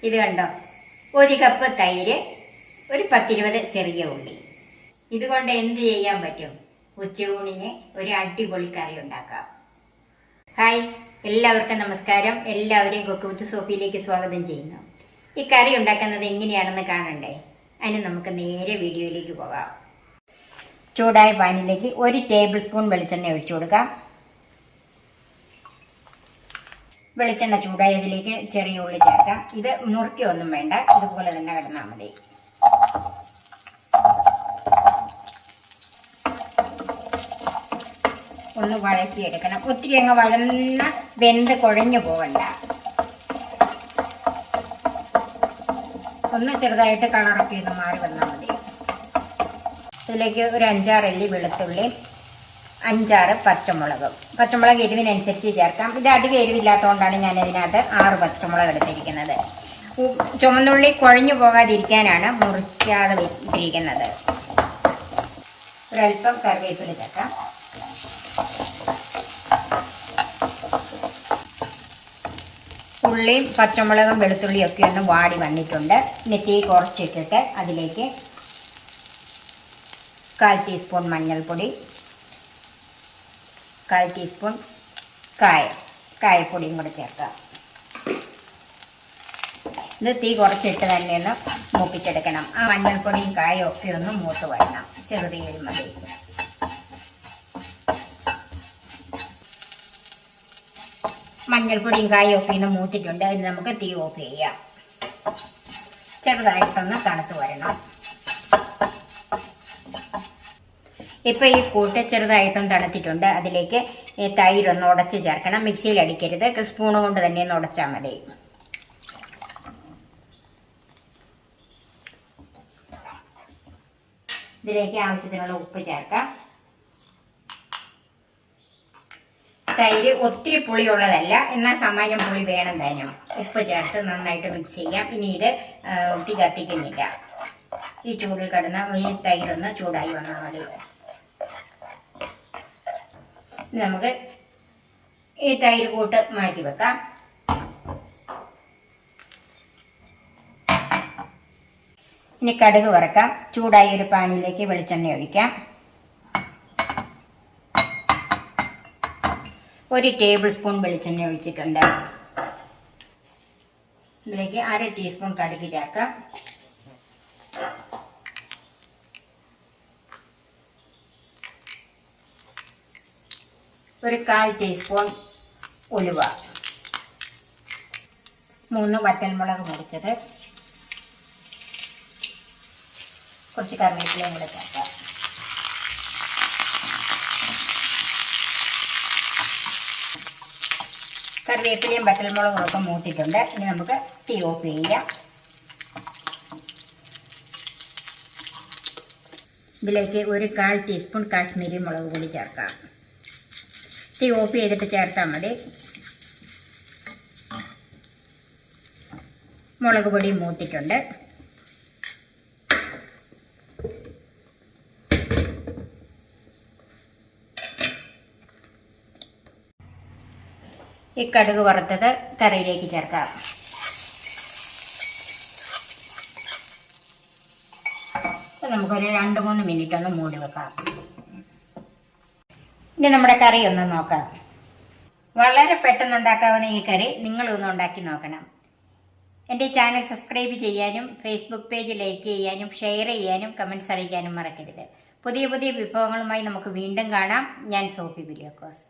ഇത് കണ്ടോ, 1 കപ്പ് തൈര്, ഒരു 10-20 ചെറിയ ഉള്ളി. ഇതുകൊണ്ട് എന്ത് ചെയ്യാൻ പറ്റും? ഉച്ചയൂണിന് ഒരു അടിപൊളി കറി ഉണ്ടാക്കാം. ഹായ്, എല്ലാവർക്കും നമസ്കാരം. എല്ലാവരെയും കുക്ക് വിത്ത് സോഫിയിലേക്ക് സ്വാഗതം ചെയ്യുന്നു. ഈ കറി ഉണ്ടാക്കുന്നത് എങ്ങനെയാണെന്ന് കാണണ്ടേ? അതിന് നമുക്ക് നേരെ വീഡിയോയിലേക്ക് പോകാം. ചൂടായ പാനിലേക്ക് 1 ടേബിൾ സ്പൂൺ വെളിച്ചെണ്ണ ഒഴിച്ചു കൊടുക്കാം. വെളിച്ചെണ്ണ ചൂടായതിലേക്ക് ചെറിയ ഉള്ളി ചേർക്കാം. ഇത് നുറുക്കിയൊന്നും വേണ്ട, ഇതുപോലെ തന്നെ കിടന്നാൽ മതി. ഒന്ന് വഴറ്റിയെടുക്കണം. ഒത്തിരി അങ്ങ് വഴന്ന വെന്ത് കുഴഞ്ഞു പോകണ്ട. ഒന്ന് ചെറുതായിട്ട് കളറൊക്കെ ഒന്ന് മാറി വന്നാൽ മതി. ഇതിലേക്ക് ഒരു 5-6 അല്ലി വെളുത്തുള്ളി, 5-6 പച്ചമുളക് എരിവിനനുസരിച്ച് ചേർക്കാം. ഇത് അധികം എരിവില്ലാത്തതുകൊണ്ടാണ് ഞാൻ ഇതിനകത്ത് 6 പച്ചമുളക് എടുത്തിരിക്കുന്നത്. ചുമന്നുള്ളി കുഴഞ്ഞു പോകാതിരിക്കാനാണ് മുറിക്കാതെ ഇട്ടിരിക്കുന്നത്. ഒരല്പം കറിവേപ്പില ചേർക്കാം. ഉള്ളിയും പച്ചമുളകും വെളുത്തുള്ളിയും ഒക്കെ ഒന്ന് വാടി വന്നിട്ടുണ്ട്. നെറ്റി കുറച്ചിട്ടിട്ട് അതിലേക്ക് 1/4 ടീസ്പൂൺ മഞ്ഞൾപ്പൊടി, 1/4 ടീസ്പൂൺ കായപ്പൊടിയും കൂടെ ചേർക്കാം. ഇത് തീ കുറച്ചിട്ട് തന്നെ ഒന്ന് മൂപ്പിച്ചെടുക്കണം. ആ മഞ്ഞൾപ്പൊടിയും കായും ഒക്കെ ഒന്ന് മൂത്ത് വരണം. ചെറുതീയിൽ മതി. മഞ്ഞൾപ്പൊടിയും കായും ഒക്കെ ഒന്ന് മൂത്തിട്ടുണ്ട്. അതിന് നമുക്ക് തീ ഓഫ് ചെയ്യാം. ചെറുതായിട്ടൊന്ന് തണുത്ത് വരണം. ഇപ്പോൾ ഈ കൂട്ട് ചെറുതായിട്ടും തണുത്തിട്ടുണ്ട്. അതിലേക്ക് തൈരൊന്ന് ഉടച്ച് ചേർക്കണം. മിക്സിയിൽ അടിക്കരുത്, സ്പൂൺ കൊണ്ട് തന്നെ ഒന്ന് ഉടച്ചാൽ മതി. ഇതിലേക്ക് ആവശ്യത്തിനുള്ള ഉപ്പ് ചേർക്കാം. തൈര് ഒത്തിരി പുളിയുള്ളതല്ല, എന്നാൽ സാമാന്യം പുളി വേണം താനും. ഉപ്പ് ചേർത്ത് നന്നായിട്ട് മിക്സ് ചെയ്യാം. ഇനി ഇത് തീ കത്തിക്കുന്നില്ല. ഈ ചൂടിൽ കിടന്ന ഈ തൈരൊന്ന് ചൂടായി വന്നാൽ മതി. നമുക്ക് ഈ തൈര് കൂട്ട് മാറ്റി വെക്കാം. ഇനി കടുക് വറക്കാം. ചൂടായ ഒരു പാനിലേക്ക് വെളിച്ചെണ്ണ ഒഴിക്കാം. 1 ടേബിൾ സ്പൂൺ വെളിച്ചെണ്ണ ഒഴിച്ചിട്ടുണ്ട്. ഇതിലേക്ക് 1/2 ടീസ്പൂൺ കടുക് ചേർക്കാം. ഒരു 1/4 ടീസ്പൂൺ ഉലുവ, 3 വറ്റൽമുളക് മുറിച്ചത്, കുറച്ച് കറിവേപ്പിലയും കൂടെ ചേർക്കാം. കറിവേപ്പിലയും വറ്റൽമുളകും ഒക്കെ മൂത്തിട്ടുണ്ട്. ഇനി നമുക്ക് തീ ഓഫ് ചെയ്യാം. ഇതിലേക്ക് ഒരു 1/4 ടീസ്പൂൺ കാശ്മീരി മുളക് പൊടി ചേർക്കാം. തീ ഓഫ് ചെയ്തിട്ട് ചേർത്താൽ മതി. മുളക് പൊടി മൂത്തിട്ടുണ്ട്. ഈ കടുക് വറുത്തത് കറിയിലേക്ക് ചേർക്കാം. നമുക്കൊരു 2-3 മിനിറ്റ് ഒന്ന് മൂടി വെക്കാം. ഇനി നമ്മുടെ കറി ഒന്ന് നോക്കാം. വളരെ പെട്ടെന്ന് ഉണ്ടാക്കാവുന്ന ഈ കറി നിങ്ങളൊന്ന് ഉണ്ടാക്കി നോക്കണം. എൻ്റെ ചാനൽ സബ്സ്ക്രൈബ് ചെയ്യാനും ഫേസ്ബുക്ക് പേജ് ലൈക്ക് ചെയ്യാനും ഷെയർ ചെയ്യാനും കമൻറ്റ്സ് അറിയിക്കാനും മറക്കരുത്. പുതിയ പുതിയ വിഭവങ്ങളുമായി നമുക്ക് വീണ്ടും കാണാം. ഞാൻ സോഫി കുര്യാക്കോസ്.